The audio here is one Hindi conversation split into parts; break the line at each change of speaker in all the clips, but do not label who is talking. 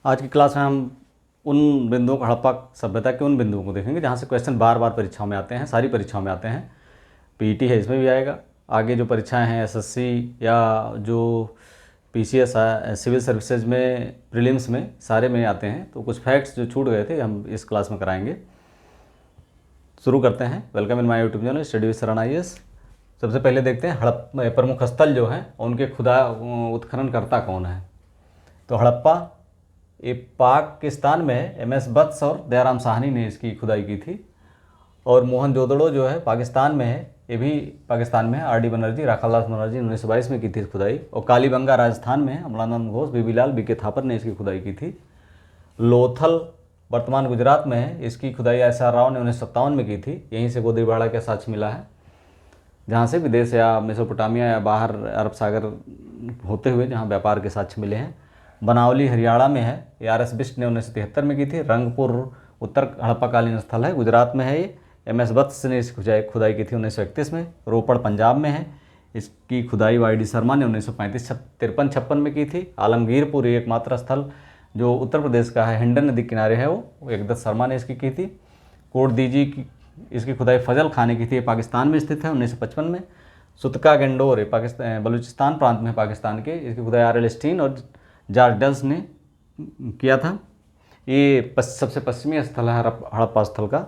आज की क्लास में हम उन बिंदुओं को, हड़प्पा सभ्यता के उन बिंदुओं को देखेंगे जहाँ से क्वेश्चन बार बार परीक्षाओं में आते हैं, सारी परीक्षाओं में आते हैं। पीईटी है, इसमें भी आएगा। आगे जो परीक्षाएं हैं एसएससी या जो पीसीएस सिविल सर्विसेज में प्रीलिम्स में, सारे में आते हैं। तो कुछ फैक्ट्स जो छूट गए थे हम इस क्लास में कराएंगे। शुरू करते हैं। Welcome in my YouTube channel study with शरण IAS। सबसे पहले देखते हैं प्रमुख स्थल जो हैं उनके उत्खननकर्ता कौन है। तो हड़प्पा ये पाकिस्तान में है। MS बत्स और दयाराम साहनी ने इसकी खुदाई की थी। और मोहनजोदड़ो जो है पाकिस्तान में है, ये भी पाकिस्तान में है। RD बनर्जी, राखालदास बनर्जी 1922 में की थी खुदाई। और कालीबंगा राजस्थान में है। अमलानंद घोष, BB लाल, BK थापर ने इसकी खुदाई की थी। लोथल वर्तमान गुजरात में है। इसकी खुदाई SR राव ने 1957 में की थी। यहीं से गोदरीबाड़ा का साक्ष्य मिला है, जहाँ से विदेश या मेसोपोटामिया या बाहर अरब सागर होते हुए जहाँ व्यापार के साक्ष्य मिले हैं। बनावली हरियाणा में है। ये RS बिष्ट ने 1973 में की थी। रंगपुर उत्तर हड़प्पाकालीन स्थल है, गुजरात में है। ये MS बत्स ने इसकी खुदाई की थी 1931 में। रोपड़ पंजाब में है। इसकी खुदाई YD शर्मा ने 1953-56 में की थी। आलमगीरपुर एकमात्र स्थल जो उत्तर प्रदेश का है, हिंडन नदी किनारे है, वो एकदत्त शर्मा ने इसकी की थी। कोट दीजी की इसकी खुदाई फजल खान ने की थी। पाकिस्तान में स्थित है, 1955 में। सुतका गेंडोर पाकिस्तान बलूचिस्तान प्रांत में पाकिस्तान के, इसकी खुदाई RL स्टीन और जॉर्ज डल्स ने किया था। ये सबसे पश्चिमी स्थल है हड़प्पा स्थल का।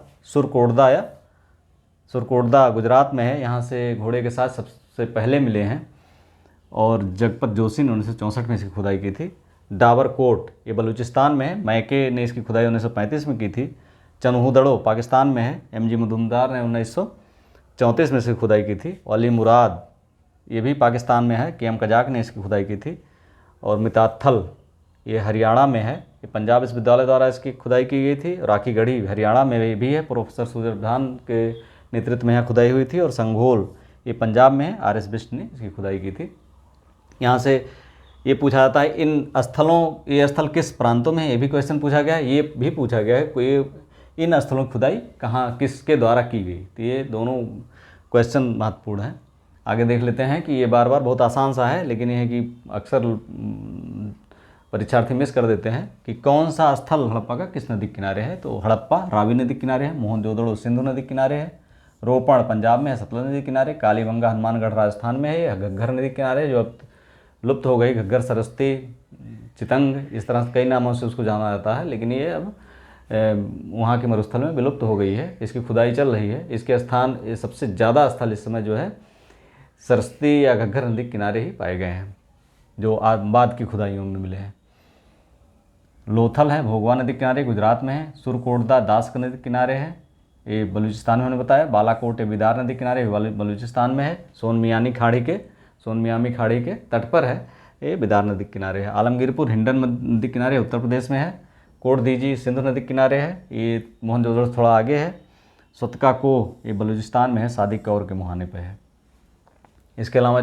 सुरकोटदा गुजरात में है। यहाँ से घोड़े के साथ सबसे पहले मिले हैं। और जगपत जोशी ने 1964 में इसकी खुदाई की थी। डाबरकोट ये बलूचिस्तान में है। मैके ने इसकी खुदाई 1935 में की थी। चन्हूदड़ो पाकिस्तान में है। MG मुजुमदार ने 1934 में इसकी खुदाई की थी। अली मुराद ये भी पाकिस्तान में है। KM कजाक ने इसकी खुदाई की थी। और मिताथल ये हरियाणा में है। ये पंजाब विश्वविद्यालय द्वारा इसकी खुदाई की गई थी। राखी गढ़ी हरियाणा में भी है, प्रोफेसर सूर्यप्रधान के नेतृत्व में यहाँ खुदाई हुई थी। और संघोल ये पंजाब में है, RS बिष्ट ने इसकी खुदाई की थी। यहाँ से ये पूछा जाता है ये स्थल किस प्रांतों में है, ये भी क्वेश्चन पूछा गया है। ये भी पूछा गया है कोई इन स्थलों की खुदाई कहाँ किसके द्वारा की गई। तो ये दोनों क्वेश्चन महत्वपूर्ण हैं। आगे देख लेते हैं कि ये बार बार बहुत आसान सा है, लेकिन यह है कि अक्सर परीक्षार्थी मिस कर देते हैं कि कौन सा स्थल हड़प्पा का किस नदी किनारे है। तो हड़प्पा रावी नदी किनारे है। मोहनजोदड़ो सिंधु नदी किनारे है। रोपड़ पंजाब में है, सतलज नदी किनारे। कालीबंगा हनुमानगढ़ राजस्थान में है। घग्गर नदी किनारे जो अब लुप्त हो गई। घग्गर, सरस्वती, चितंग, इस तरह से कई नामों से उसको जाना जाता है, लेकिन ये अब वहाँ के मरुस्थल में विलुप्त हो गई है। इसकी खुदाई चल रही है। इसके स्थान सबसे ज़्यादा स्थल इस समय जो है सरस्वती या घग्गर नदी किनारे ही पाए गए हैं, जो बाद की खुदाइयों में मिले हैं। लोथल है भोगवा नदी किनारे, गुजरात में है। सुरकोटदा दास नदी किनारे है, ये बलूचिस्तान में मैंने बताया। बालाकोट ये बिदार नदी किनारे बलूचिस्तान में है। सोनमियामी खाड़ी के तट पर है, ये बिदार नदी किनारे है। आलमगीरपुर हिंडन नदी किनारे उत्तर प्रदेश में है। कोट दीजी सिंधु नदी किनारे है, ये मोहनजोदड़ो थोड़ा आगे है। सुतका को ये बलूचिस्तान में है, सादिक कौर के मुहाने पे है। इसके अलावा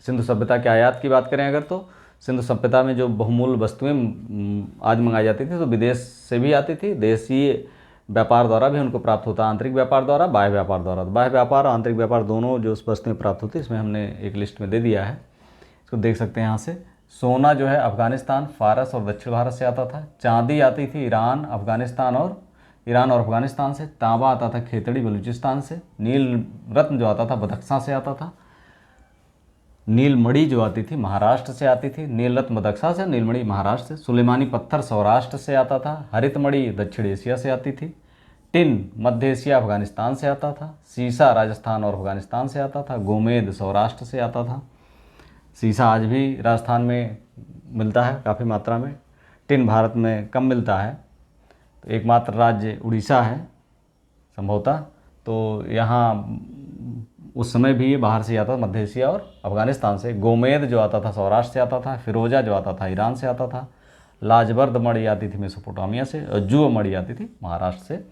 सिंधु सभ्यता के आयात की बात करें अगर, तो सिंधु सभ्यता में जो बहुमूल्य वस्तुएं आज मंगाई जाती थी तो विदेश से भी आती थी। देशीय व्यापार द्वारा भी उनको प्राप्त होता, आंतरिक व्यापार द्वारा, बाह्य व्यापार द्वारा। बाह्य व्यापार और आंतरिक व्यापार दोनों जो वस्तुएं प्राप्त होती है, इसमें हमने एक लिस्ट में दे दिया है, इसको देख सकते हैं यहाँ से। सोना जो है अफगानिस्तान, फारस और दक्षिण भारत से आता था। चांदी आती थी ईरान और अफगानिस्तान से। तांबा आता था खेतड़ी बलूचिस्तान से। नील रत्न जो आता था बदख्शां से आता था। नीलमणि जो आती थी महाराष्ट्र से आती थी। नील रत्न बदख्शां से, नीलमणि महाराष्ट्र से। सुलेमानी पत्थर सौराष्ट्र से आता था। हरितमणि दक्षिण एशिया से आती थी। टिन मध्य एशिया अफगानिस्तान से आता था। सीसा राजस्थान और अफगानिस्तान से आता था। गोमेद सौराष्ट्र से आता था। सीसा आज भी राजस्थान में मिलता है काफ़ी मात्रा में। टिन भारत में कम मिलता है, तो एकमात्र राज्य उड़ीसा है संभवतः। तो यहाँ उस समय भी ये बाहर से आता था, मध्य एशिया और अफगानिस्तान से। गोमेद जो आता था सौराष्ट्र से आता था। फिरोजा जो आता था ईरान से आता था। लाजवर्द मणि आती थी मेसोपोटामिया से। और जुव मणि आती थी महाराष्ट्र से।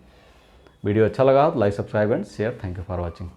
वीडियो अच्छा लगा तो like, subscribe and share. Thank you for watching.